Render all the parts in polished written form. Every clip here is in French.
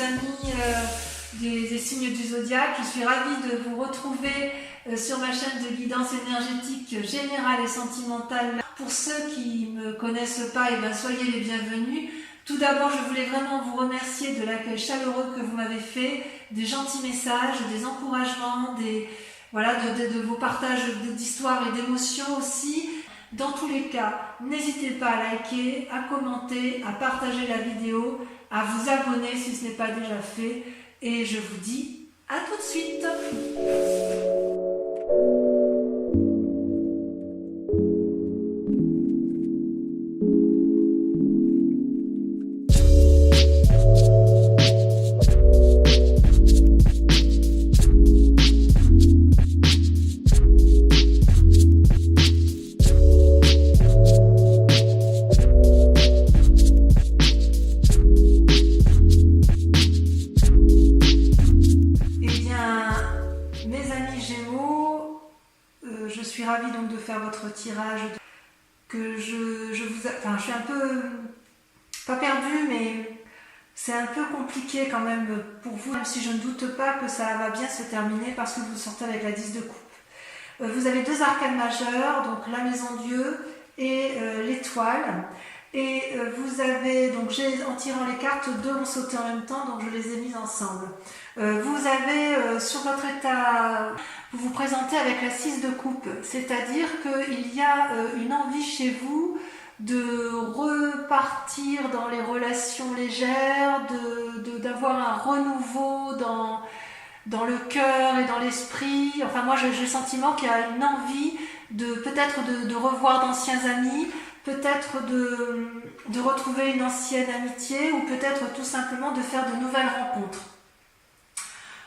amis des signes du zodiaque. Je suis ravie de vous retrouver sur ma chaîne de guidance énergétique générale et sentimentale. Pour ceux qui ne me connaissent pas, soyez les bienvenus. Tout d'abord, je voulais vraiment vous remercier de l'accueil chaleureux que vous m'avez fait, des gentils messages, des encouragements, de vos partages d'histoires et d'émotions aussi. Dans tous les cas, n'hésitez pas à liker, à commenter, à partager la vidéo, à vous abonner si ce n'est pas déjà fait. Et je vous dis à tout de suite. Je suis ravie donc de faire votre tirage, je suis un peu, pas perdue, mais c'est un peu compliqué quand même pour vous, même si je ne doute pas que ça va bien se terminer parce que vous sortez avec la 10 de coupe. Vous avez deux arcanes majeures, donc la maison Dieu et l'étoile. Et vous avez, donc en tirant les cartes, deux ont sauté en même temps, donc je les ai mises ensemble. Vous avez sur votre état, vous vous présentez avec la 6 de coupe, c'est-à-dire qu'il y a une envie chez vous de repartir dans les relations légères, d'avoir un renouveau dans le cœur et dans l'esprit. Enfin moi j'ai le sentiment qu'il y a une envie peut-être de revoir d'anciens amis, peut-être de retrouver une ancienne amitié ou peut-être tout simplement de faire de nouvelles rencontres.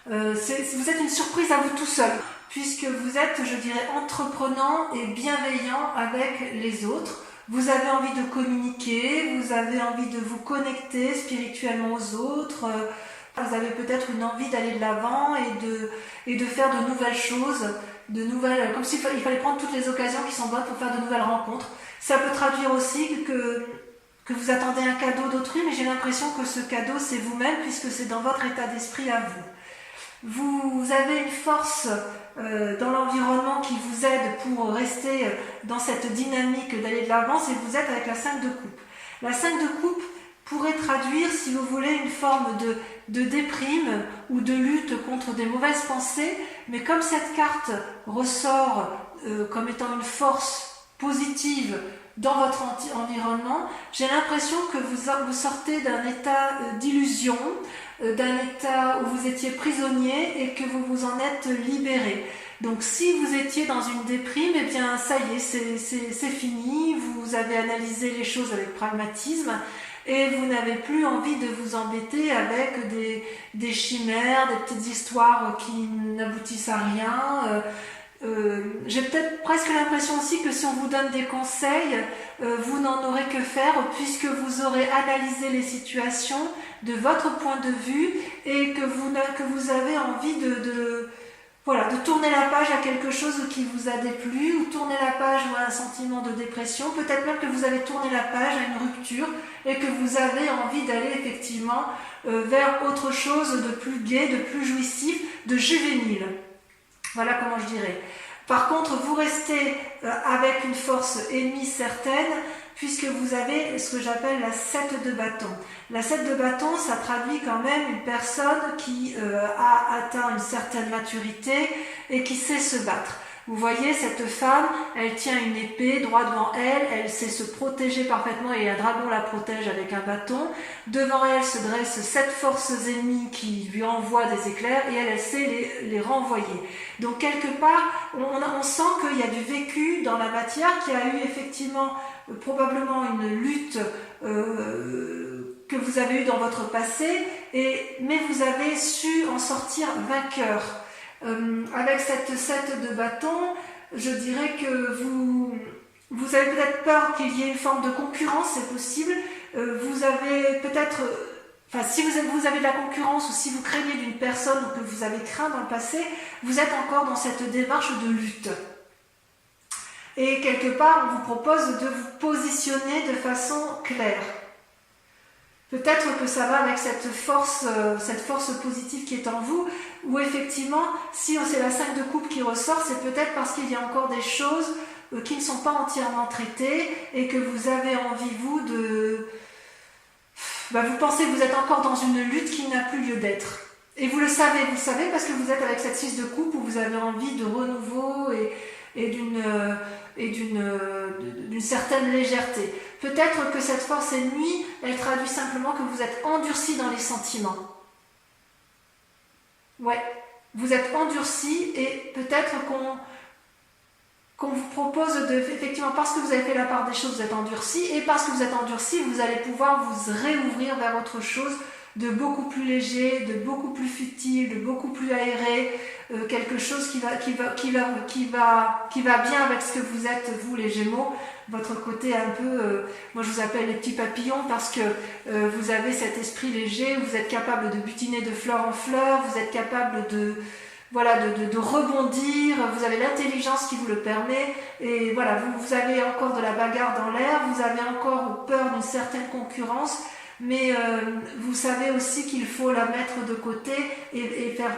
Vous êtes une surprise à vous tout seul, puisque vous êtes, je dirais, entreprenant et bienveillant avec les autres. Vous avez envie de communiquer, vous avez envie de vous connecter spirituellement aux autres. Vous avez peut-être une envie d'aller de l'avant et de faire de nouvelles choses, comme s'il fallait prendre toutes les occasions qui sont bonnes pour faire de nouvelles rencontres. Ça peut traduire aussi que vous attendez un cadeau d'autrui, mais j'ai l'impression que ce cadeau c'est vous-même, puisque c'est dans votre état d'esprit à vous. Vous avez une force dans l'environnement qui vous aide pour rester dans cette dynamique d'aller de l'avant, et vous êtes avec la 5 de coupe. La 5 de coupe pourrait traduire, si vous voulez, une forme de déprime ou de lutte contre des mauvaises pensées, mais comme cette carte ressort comme étant une force positive dans votre environnement, j'ai l'impression que vous sortez d'un état d'illusion, d'un état où vous étiez prisonnier et que vous vous en êtes libéré. Donc si vous étiez dans une déprime, eh bien ça y est, c'est fini, vous avez analysé les choses avec pragmatisme et vous n'avez plus envie de vous embêter avec des chimères, des petites histoires qui n'aboutissent à rien. J'ai peut-être presque l'impression aussi que si on vous donne des conseils, vous n'en aurez que faire puisque vous aurez analysé les situations de votre point de vue et que vous avez envie de tourner la page à quelque chose qui vous a déplu, ou tourner la page à un sentiment de dépression, peut-être même que vous avez tourné la page à une rupture et que vous avez envie d'aller effectivement vers autre chose de plus gai, de plus jouissif, de juvénile. Voilà comment je dirais. Par contre, vous restez avec une force ennemie certaine, puisque vous avez ce que j'appelle la 7 de bâton. La 7 de bâton, ça traduit quand même une personne qui a atteint une certaine maturité et qui sait se battre. Vous voyez, cette femme, elle tient une épée droit devant elle, elle sait se protéger parfaitement et un dragon la protège avec un bâton. Devant elle se dressent 7 forces ennemies qui lui envoient des éclairs et elle sait les renvoyer. Donc quelque part, on sent qu'il y a du vécu dans la matière, qu'il y a eu effectivement probablement une lutte que vous avez eue dans votre passé, mais vous avez su en sortir vainqueur. Avec cette 7 de bâton, je dirais que vous avez peut-être peur qu'il y ait une forme de concurrence, c'est possible. Vous avez peut-être, si vous avez de la concurrence ou si vous craignez d'une personne que vous avez craint dans le passé, vous êtes encore dans cette démarche de lutte. Et quelque part, on vous propose de vous positionner de façon claire. Peut-être que ça va avec cette force positive qui est en vous, ou effectivement, si c'est la 5 de coupe qui ressort, c'est peut-être parce qu'il y a encore des choses qui ne sont pas entièrement traitées et que vous avez envie, vous, vous pensez que vous êtes encore dans une lutte qui n'a plus lieu d'être. Et vous le savez parce que vous êtes avec cette 6 de coupe où vous avez envie de renouveau et d'une certaine légèreté. Peut-être que cette force ennemie, elle traduit simplement que vous êtes endurci dans les sentiments. Ouais, vous êtes endurci et peut-être qu'on vous propose effectivement, parce que vous avez fait la part des choses, vous êtes endurci, et parce que vous êtes endurci, vous allez pouvoir vous réouvrir vers autre chose de beaucoup plus léger, de beaucoup plus futile, de beaucoup plus aéré, quelque chose qui va bien avec ce que vous êtes, vous les Gémeaux, votre côté un peu, moi je vous appelle les petits papillons parce que vous avez cet esprit léger, vous êtes capable de butiner de fleur en fleur, vous êtes capable de rebondir, vous avez l'intelligence qui vous le permet, et voilà, vous avez encore de la bagarre dans l'air, vous avez encore peur d'une certaine concurrence, mais vous savez aussi qu'il faut la mettre de côté et faire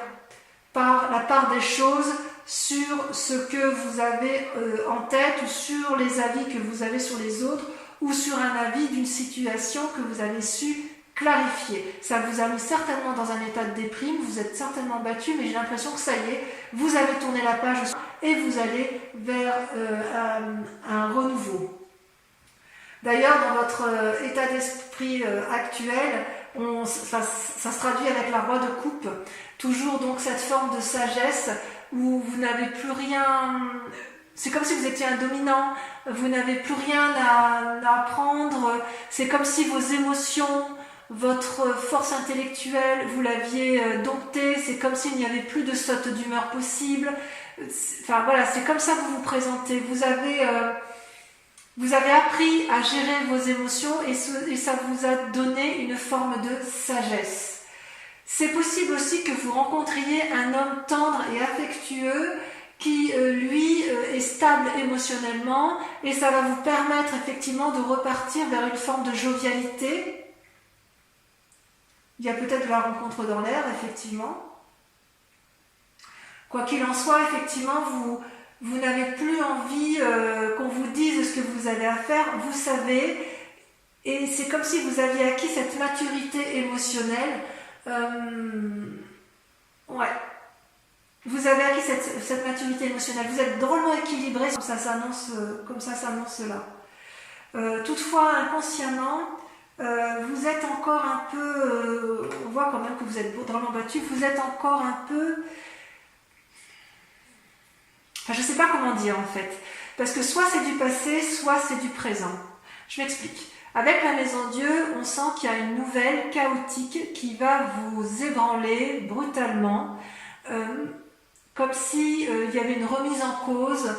la part des choses sur ce que vous avez en tête, ou sur les avis que vous avez sur les autres, ou sur un avis d'une situation que vous avez su clarifier. Ça vous a mis certainement dans un état de déprime, vous êtes certainement battu, mais j'ai l'impression que ça y est, vous avez tourné la page et vous allez vers un renouveau. D'ailleurs, dans votre état d'esprit actuel, ça se traduit avec la roi de coupe, toujours donc cette forme de sagesse où vous n'avez plus rien, c'est comme si vous étiez un dominant, vous n'avez plus rien à apprendre, c'est comme si vos émotions, votre force intellectuelle, vous l'aviez domptée, c'est comme s'il n'y avait plus de saute d'humeur possible. Enfin voilà, c'est comme ça que vous vous présentez. Vous avez appris à gérer vos émotions et ça vous a donné une forme de sagesse. C'est possible aussi que vous rencontriez un homme tendre et affectueux qui, lui, est stable émotionnellement, et ça va vous permettre effectivement de repartir vers une forme de jovialité. Il y a peut-être de la rencontre dans l'air, effectivement. Quoi qu'il en soit, effectivement, vous n'avez plus envie qu'on vous dise ce que vous avez à faire, vous savez, et c'est comme si vous aviez acquis cette maturité émotionnelle. Ouais. Vous avez acquis cette maturité émotionnelle, vous êtes drôlement équilibré, comme ça s'annonce là. Toutefois, inconsciemment, vous êtes encore un peu, on voit quand même que vous êtes drôlement battu, vous êtes encore un peu, enfin je ne sais pas comment dire en fait, parce que soit c'est du passé, soit c'est du présent. Je m'explique. Avec la Maison Dieu, on sent qu'il y a une nouvelle chaotique qui va vous ébranler brutalement, comme si il y avait une remise en cause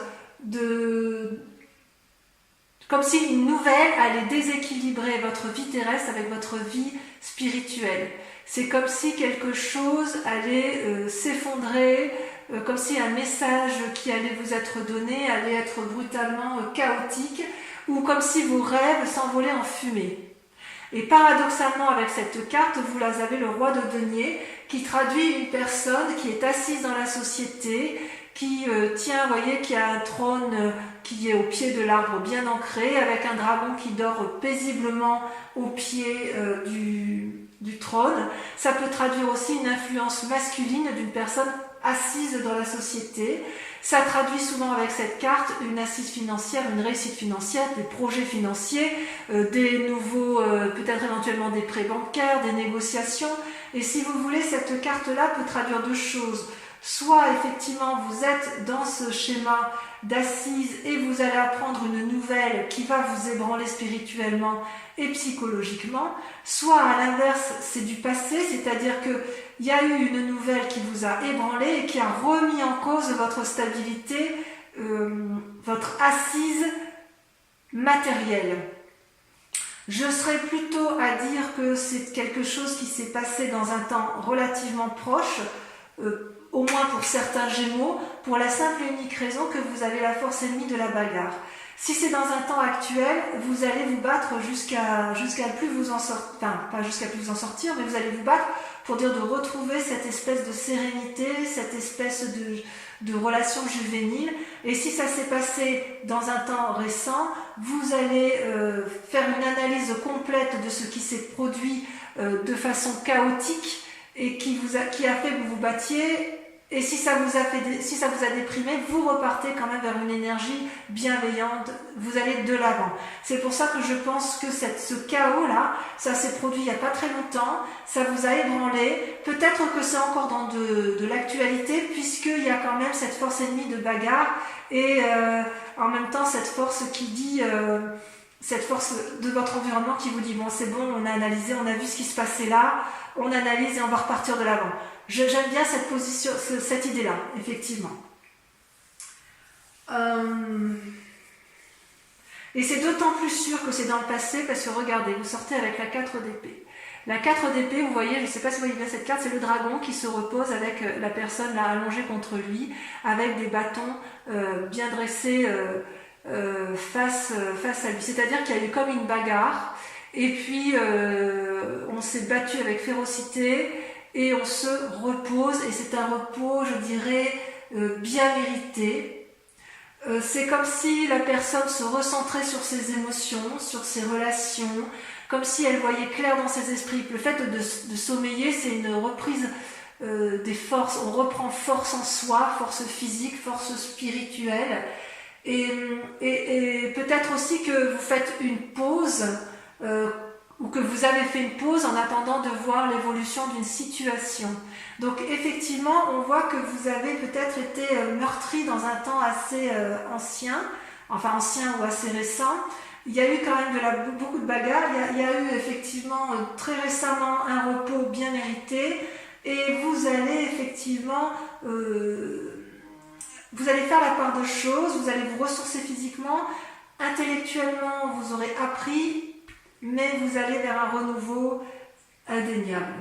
comme si une nouvelle allait déséquilibrer votre vie terrestre avec votre vie spirituelle. C'est comme si quelque chose allait s'effondrer, comme si un message qui allait vous être donné allait être brutalement chaotique, ou comme si vos rêves s'envolaient en fumée. Et paradoxalement, avec cette carte, vous avez le roi de denier qui traduit une personne qui est assise dans la société, qui tient, vous voyez, qui a un trône qui est au pied de l'arbre bien ancré, avec un dragon qui dort paisiblement au pied du trône. Ça peut traduire aussi une influence masculine d'une personne assise dans la société. Ça traduit souvent avec cette carte une assise financière, une réussite financière, des projets financiers, des nouveaux, peut-être éventuellement des prêts bancaires, des négociations. Et si vous voulez, cette carte-là peut traduire deux choses. Soit effectivement vous êtes dans ce schéma d'assise et vous allez apprendre une nouvelle qui va vous ébranler spirituellement et psychologiquement, soit à l'inverse c'est du passé, c'est-à-dire qu'il y a eu une nouvelle qui vous a ébranlé et qui a remis en cause votre stabilité, votre assise matérielle. Je serais plutôt à dire que c'est quelque chose qui s'est passé dans un temps relativement proche, au moins pour certains Gémeaux, pour la simple et unique raison que vous avez la force ennemie de la bagarre. Si c'est dans un temps actuel, vous allez vous battre jusqu'à plus vous en sortir, enfin pas jusqu'à plus vous en sortir, mais vous allez vous battre pour dire de retrouver cette espèce de sérénité, cette espèce de relation juvénile. Et si ça s'est passé dans un temps récent, vous allez faire une analyse complète de ce qui s'est produit de façon chaotique et qui a fait que vous vous battiez. Et si ça vous a déprimé, vous repartez quand même vers une énergie bienveillante, vous allez de l'avant. C'est pour ça que je pense que ce chaos-là, ça s'est produit il n'y a pas très longtemps, ça vous a ébranlé. Peut-être que c'est encore dans de l'actualité, puisqu'il y a quand même cette force ennemie de bagarre, et en même temps cette force qui dit... cette force de votre environnement qui vous dit bon c'est bon, on a analysé, on a vu ce qui se passait là, on analyse et on va repartir de l'avant. J'aime bien cette position, cette idée-là, effectivement. Et c'est d'autant plus sûr que c'est dans le passé parce que regardez, vous sortez avec la 4 d'épée. La 4 d'épée, vous voyez, je ne sais pas si vous voyez bien cette carte, c'est le dragon qui se repose avec la personne là allongée contre lui, avec des bâtons bien dressés face à lui. C'est-à-dire qu'il y a eu comme une bagarre, et puis on s'est battu avec férocité, et on se repose, et c'est un repos, je dirais, bien mérité. C'est comme si la personne se recentrait sur ses émotions, sur ses relations, comme si elle voyait clair dans ses esprits. Le fait de sommeiller, c'est une reprise des forces, on reprend force en soi, force physique, force spirituelle, et peut-être aussi que vous faites une pause, ou que vous avez fait une pause en attendant de voir l'évolution d'une situation. Donc effectivement, on voit que vous avez peut-être été meurtri dans un temps assez ancien ou assez récent. Il y a eu quand même beaucoup de bagarres, il y a eu effectivement très récemment un repos bien mérité, et vous allez effectivement... vous allez faire la part de choses, vous allez vous ressourcer physiquement, intellectuellement vous aurez appris, mais vous allez vers un renouveau indéniable.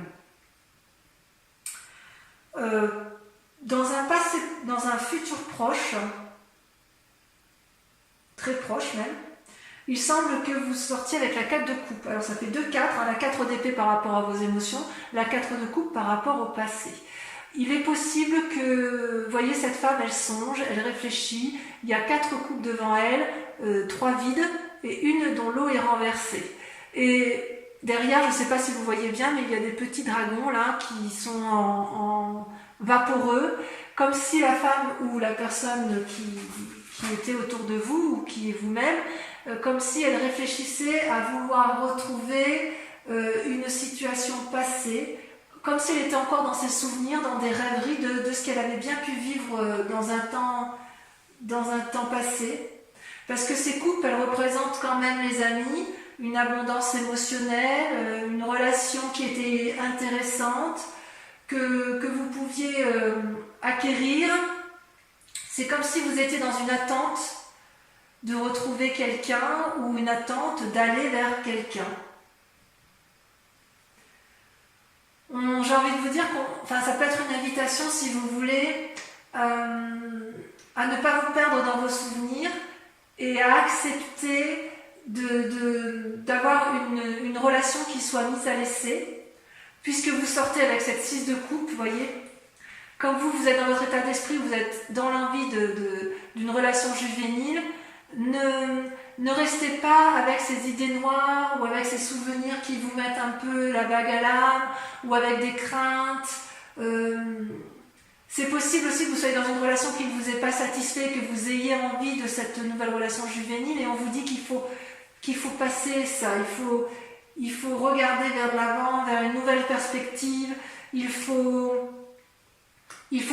Dans un futur proche, très proche même, il semble que vous sortiez avec la 4 de coupe. Alors ça fait 2-4, la 4 d'épée par rapport à vos émotions, la 4 de coupe par rapport au passé. Il est possible que, vous voyez, cette femme, elle songe, elle réfléchit, il y a 4 coupes devant elle, 3 vides et une dont l'eau est renversée. Et derrière, je ne sais pas si vous voyez bien, mais il y a des petits dragons là qui sont en vaporeux, comme si la femme ou la personne qui était autour de vous ou qui est vous-même, comme si elle réfléchissait à vouloir retrouver une situation passée, comme si elle était encore dans ses souvenirs, dans des rêveries de ce qu'elle avait bien pu vivre dans un temps passé. Parce que ces coupes, elles représentent quand même les amis, une abondance émotionnelle, une relation qui était intéressante, que vous pouviez acquérir. C'est comme si vous étiez dans une attente de retrouver quelqu'un ou une attente d'aller vers quelqu'un. J'ai envie de vous dire ça peut être une invitation, si vous voulez, à ne pas vous perdre dans vos souvenirs et à accepter d'avoir une relation qui soit mise à l'essai, puisque vous sortez avec cette 6 de coupe, vous voyez. Comme vous êtes dans votre état d'esprit, vous êtes dans l'envie d'une relation juvénile, ne restez pas avec ces idées noires ou avec ces souvenirs qui vous mettent un peu la bague à l'âme ou avec des craintes. C'est possible aussi que vous soyez dans une relation qui ne vous ait pas satisfait, que vous ayez envie de cette nouvelle relation juvénile, et on vous dit qu'il faut passer ça, il faut regarder vers de l'avant, vers une nouvelle perspective, il faut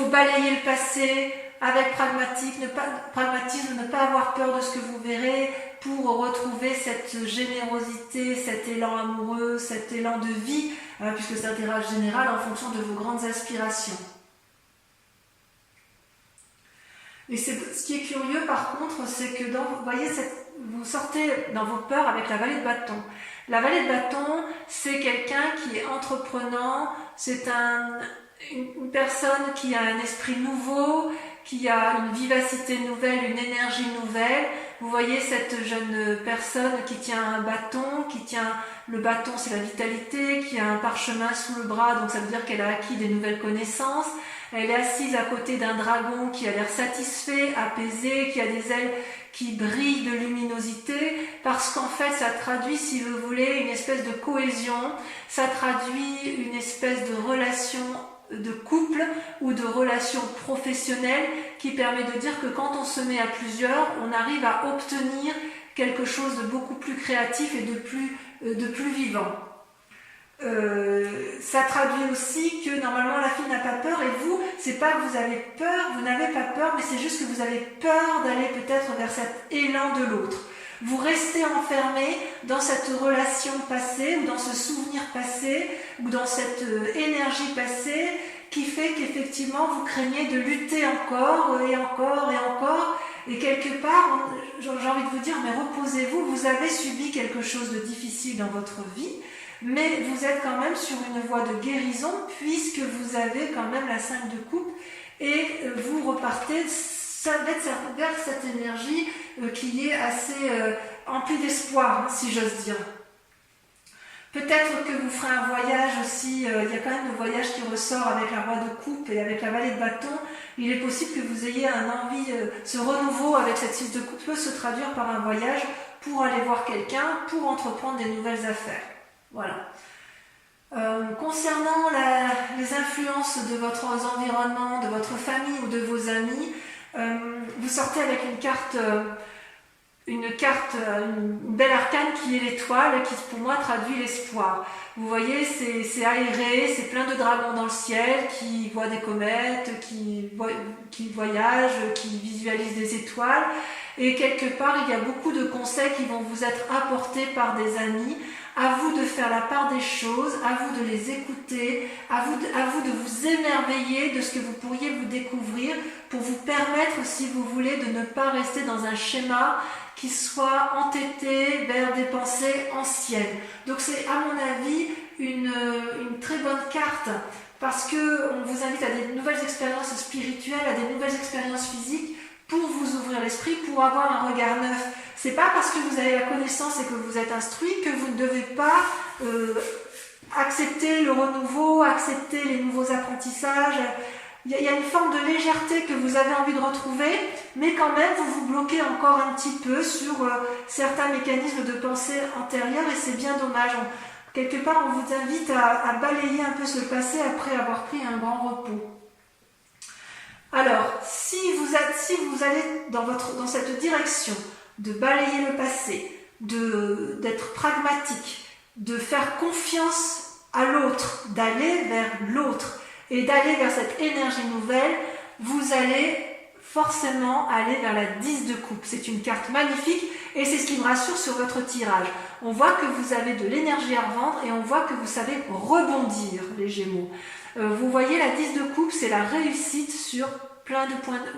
balayer le passé avec pragmatisme, ne pas avoir peur de ce que vous verrez pour retrouver cette générosité, cet élan amoureux, cet élan de vie, puisque c'est un tirage général en fonction de vos grandes aspirations. Et ce qui est curieux par contre, c'est que vous voyez, vous sortez dans vos peurs avec la vallée de bâton. La vallée de bâton, c'est quelqu'un qui est entreprenant, c'est une personne qui a un esprit nouveau, qui a une vivacité nouvelle, une énergie nouvelle. Vous voyez cette jeune personne qui tient un bâton, le bâton c'est la vitalité, qui a un parchemin sous le bras, donc ça veut dire qu'elle a acquis des nouvelles connaissances. Elle est assise à côté d'un dragon qui a l'air satisfait, apaisé, qui a des ailes qui brillent de luminosité, parce qu'en fait ça traduit, si vous voulez, une espèce de cohésion, ça traduit une espèce de relation de couple ou de relation professionnelle qui permet de dire que quand on se met à plusieurs, on arrive à obtenir quelque chose de beaucoup plus créatif et de plus vivant. Ça traduit aussi que normalement la fille n'a pas peur, et vous, c'est pas que vous avez peur, vous n'avez pas peur, mais c'est juste que vous avez peur d'aller peut-être vers cet élan de l'autre. Vous restez enfermé dans cette relation passée, ou dans ce souvenir passé, ou dans cette énergie passée, qui fait qu'effectivement vous craignez de lutter encore et encore et encore, et quelque part, j'ai envie de vous dire, mais reposez-vous, vous avez subi quelque chose de difficile dans votre vie, mais vous êtes quand même sur une voie de guérison, puisque vous avez quand même la 5 de coupe, et vous repartez vers cette énergie qui est assez emplie d'espoir, si j'ose dire. Peut-être que vous ferez un voyage aussi, il y a quand même le voyage qui ressort avec la roi de coupe et avec la vallée de bâton. Il est possible que vous ayez un envie, ce renouveau avec cette 6 de coupe peut se traduire par un voyage pour aller voir quelqu'un, pour entreprendre des nouvelles affaires. Voilà. Concernant les influences de votre environnement, de votre famille ou de vos amis, vous sortez avec une belle arcane qui est l'étoile, qui pour moi traduit l'espoir. Vous voyez, c'est aéré, c'est plein de dragons dans le ciel qui voient des comètes, qui voyagent, qui visualisent des étoiles. Et quelque part, il y a beaucoup de conseils qui vont vous être apportés par des amis. À vous de faire la part des choses, à vous de les écouter, à vous de vous émerveiller de ce que vous pourriez vous découvrir pour vous permettre, si vous voulez, de ne pas rester dans un schéma qui soit entêté vers des pensées anciennes. Donc c'est, à mon avis, une très bonne carte, parce qu'on vous invite à des nouvelles expériences spirituelles, à des nouvelles expériences physiques, pour vous ouvrir l'esprit, pour avoir un regard neuf. C'est pas parce que vous avez la connaissance et que vous êtes instruit que vous ne devez pas accepter le renouveau, accepter les nouveaux apprentissages. Il y a une forme de légèreté que vous avez envie de retrouver, mais quand même vous vous bloquez encore un petit peu sur certains mécanismes de pensée antérieurs, et c'est bien dommage. Quelque part, on vous invite à balayer un peu ce passé après avoir pris un grand repos. Alors, si vous allez dans cette direction de balayer le passé, d'être pragmatique, de faire confiance à l'autre, d'aller vers l'autre et d'aller vers cette énergie nouvelle, vous allez forcément aller vers la 10 de coupe. C'est une carte magnifique et c'est ce qui me rassure sur votre tirage. On voit que vous avez de l'énergie à revendre et on voit que vous savez rebondir, les Gémeaux. Vous voyez, la 10 de coupe, c'est la réussite sur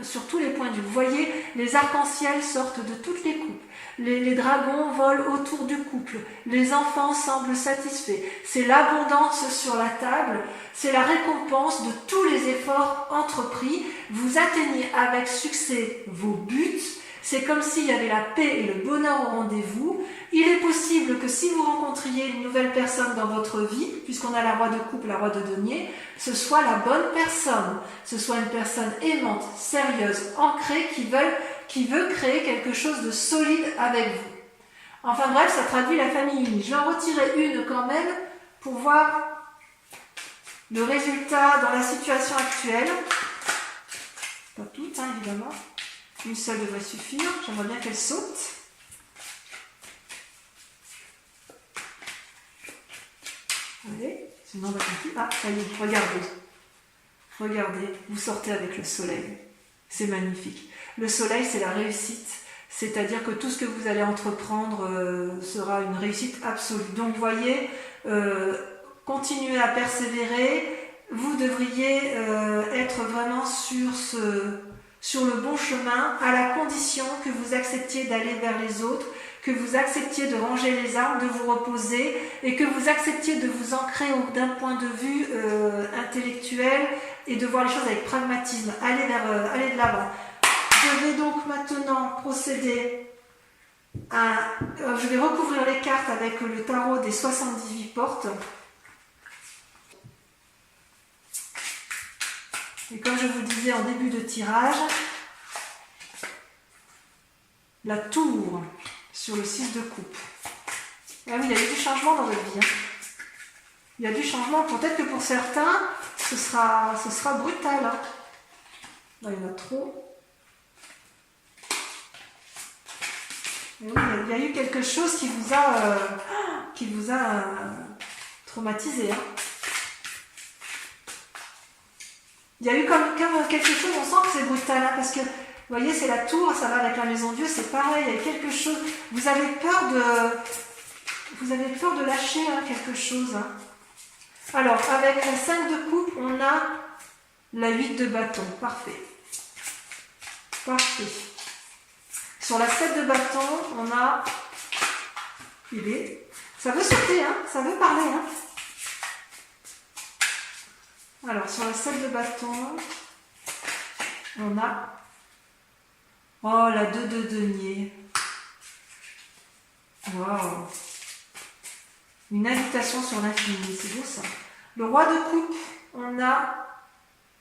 sur tous les points de vue. Vous voyez, les arcs-en-ciel sortent de toutes les coupes. Les dragons volent autour du couple. Les enfants semblent satisfaits. C'est l'abondance sur la table. C'est la récompense de tous les efforts entrepris. Vous atteignez avec succès vos buts. C'est comme s'il y avait la paix et le bonheur au rendez-vous. Il est possible que si vous rencontriez une nouvelle personne dans votre vie, puisqu'on a la roi de coupe, la roi de denier, ce soit la bonne personne, ce soit une personne aimante, sérieuse, ancrée, qui veut créer quelque chose de solide avec vous. Enfin bref, ça traduit la famille unie. Je vais en retirer une quand même pour voir le résultat dans la situation actuelle. Pas toutes, hein, évidemment. Une seule devrait suffire. J'aimerais bien qu'elle saute. Allez, sinon on va continuer. Ah, ça y est, regardez. Regardez, vous sortez avec le soleil. C'est magnifique. Le soleil, c'est la réussite. C'est-à-dire que tout ce que vous allez entreprendre sera une réussite absolue. Donc, vous voyez, continuez à persévérer. Vous devriez être vraiment sur le bon chemin, à la condition que vous acceptiez d'aller vers les autres, que vous acceptiez de ranger les armes, de vous reposer et que vous acceptiez de vous ancrer d'un point de vue intellectuel et de voir les choses avec pragmatisme. Allez de l'avant. Je vais donc maintenant procéder à... je vais recouvrir les cartes avec le tarot des 78 portes. Et comme je vous disais en début de tirage, la tour sur le 6 de coupe. Ah oui, il y a eu du changement dans votre vie. Hein. Il y a du changement. Peut-être que pour certains, ce sera brutal. Hein. Là, il y en a trop. Et oui, il y a eu quelque chose qui vous a traumatisé. Hein. Il y a eu comme quelque chose, on sent que c'est brutal, hein, parce que, vous voyez, c'est la tour, ça va avec la maison Dieu, c'est pareil, il y a quelque chose, vous avez peur de lâcher hein, quelque chose. Hein. Alors, avec la 5 de coupe, on a la 8 de bâton, parfait. Parfait. Sur la 7 de bâton, on a, ça veut sauter, hein, ça veut parler, hein. Alors, sur la 7 de bâton, on a la 2 de denier. Waouh! Une invitation sur l'infini, c'est beau ça. Le roi de coupe, on a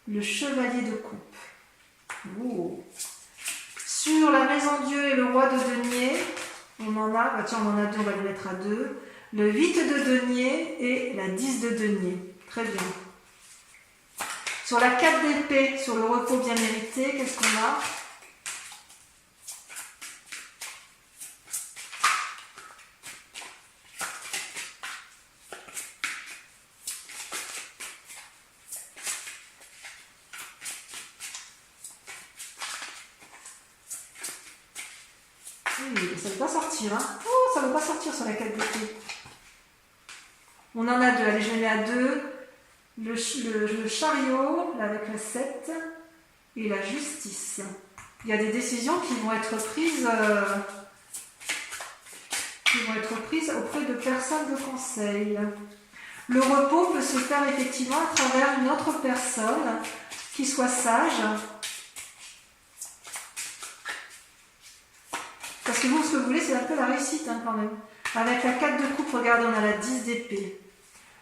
le chevalier de coupe. Oh. Sur la maison Dieu et le roi de denier, on en a, on en a deux, on va le mettre à 2. Le 8 de denier et la 10 de denier. Très bien. Sur la 4 d'épée, sur le repos bien mérité, qu'est-ce qu'on a? Oui, ça ne veut pas sortir. Hein. Oh, ça ne veut pas sortir sur la 4 d'épée. On en a 2. Allez, je les mets à 2. Le chariot, là, avec la 7, et la justice. Il y a des décisions qui vont être prises, auprès de personnes de conseil. Le repos peut se faire effectivement à travers une autre personne qui soit sage. Parce que vous, ce que vous voulez, c'est un peu la réussite hein, quand même. Avec la 4 de coupe, regardez, on a la 10 d'épée.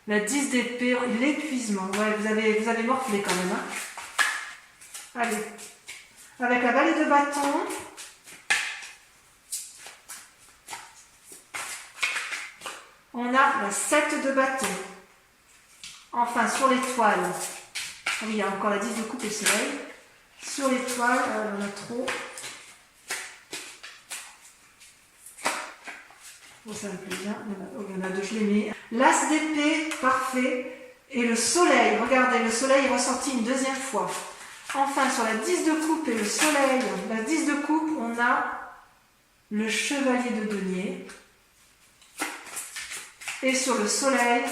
La 10 d'épée, l'épuisement. Ouais, vous avez morflé quand même. Hein. Allez. Avec la vallée de bâton. On a la 7 de bâton. Enfin, sur l'étoile. Ah oui, il y a encore la 10 de coupe et soleil. Sur l'étoile, on a trop. Oh, ça me plaît bien. Il y en a 2, je les mets. L'as d'épée, parfait. Et le soleil, regardez, le soleil est ressorti une deuxième fois. Enfin, sur la 10 de coupe et le soleil, la 10 de coupe, on a le chevalier de denier. Et sur le soleil,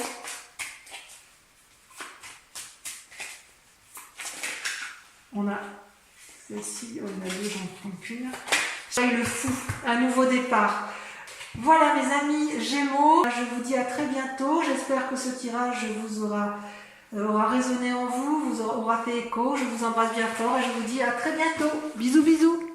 on a celle-ci, on a 2, j'en prends qu'une. Et le fou, un nouveau départ. Voilà mes amis Gémeaux, je vous dis à très bientôt, j'espère que ce tirage vous aura résonné en vous, vous aura fait écho, je vous embrasse bien fort et je vous dis à très bientôt. Bisous bisous.